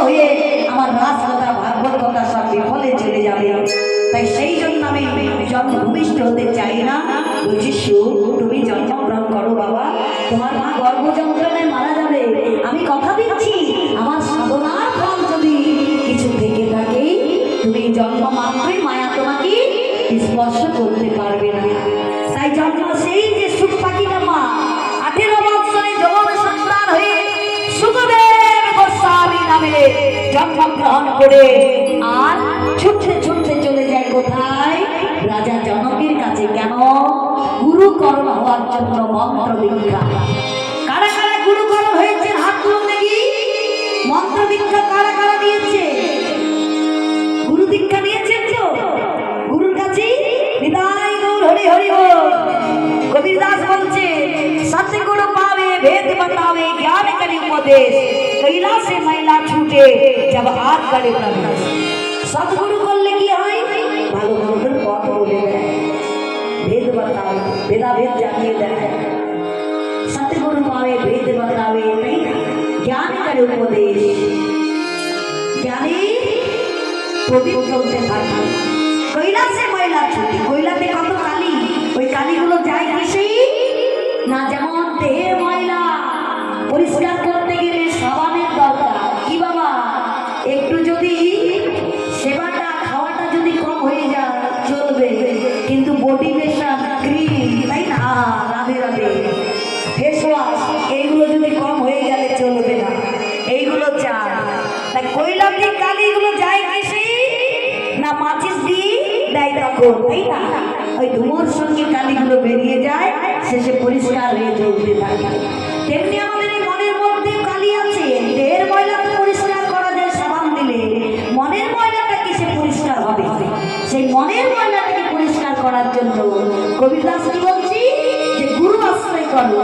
হয়ে আমার রাজকথা ভাগবত কথা সব বিফলে চলে যাবে। তাই সেই জন্য আমি জন্মভূমিষ্ঠ হতে চাই না। বলছি তুমি জন্মগ্রহণ করো বাবা, তোমার মা গর্ভ যন্ত্রণায় মারা যাবে। আমি কথা দিচ্ছি আমার সাধনার ফল যদি কিছু থেকে থাকে, তুমি জন্ম মাত্রই মায়া তোমাকে স্পর্শ করতে পারবে না। তাই জন্ম সেই যে সুখ পাখিটা মা 18 বছরে যৌবন সন্তান হয়ে সুখদেব গোস্বামী নামে জন্মগ্রহণ করে আর ছুটতে ছুটতে চলে যায় কোথায়? রাজা জনকের কাছে। কেন? গুরুকর্ণ হওয়ার জন্য মন্ত্র দীক্ষা। কারা কারা গুরুকর্ণ হয়েছে হাত তুলুন দেখি। মন্ত্র দীক্ষা কারা কারা দিয়েছে? গুরু দীক্ষা নিয়েছেন তো? গুরুর কাছে বিদায় গৌর হরি হরি বল। কবির দাস বলছে सतगुरु पावे भेद बतावे ज्ञान करे उपदेश कैला से महिला छूटे जब हाथ करे प्रवेश। सतगुरु করলে কি হয়? ভালো মন্দের পথ বলে দেয়, भेद बतावे, भेदाभेद জানিয়ে দেয়। सतगुरु पावे भेद बतावे नहीं ज्ञान करे उपदेश, জ্ঞানী পবিত্র হতে থাকে। কৈলা से महिला छूटे, কৈলাতে কত কালি, ওই কালিগুলো যায় কিসে না? যেমন দেহের ময়লা পরিষ্কার করতে গেলে সাবানের দরকার। কি বাবা? একটু যদি সেবাটা খাওয়াটা যদি কম হয়ে যায় চলবে, কিন্তু বডি লোশন ক্রিম, তাই না, রাধে রাধে ফেস ওয়াশ, এইগুলো যদি কম হয়ে গেলে চলবে না, এইগুলো চাই। তাই কৈলাতে কালিগুলো যায় কিসে না? মাচিস দিয়ে দেয় তখন, তাই না? ওই ধুমোর সঙ্গে কালিগুলো বেরিয়ে যায়, শেষে পরিষ্কার হয়ে জ্বলতে থাকে। তেমনি আমাদের এই মনের মধ্যে কালি আছে। দেহের ময়লাকে পরিষ্কার করা যায় সাবান দিলে, মনের ময়লাটা কিসে পরিষ্কার হবে? সেই মনের ময়লাটাকে পরিষ্কার করার জন্য কবিদাস কি বলছি যে গুরু আশ্রয় করো।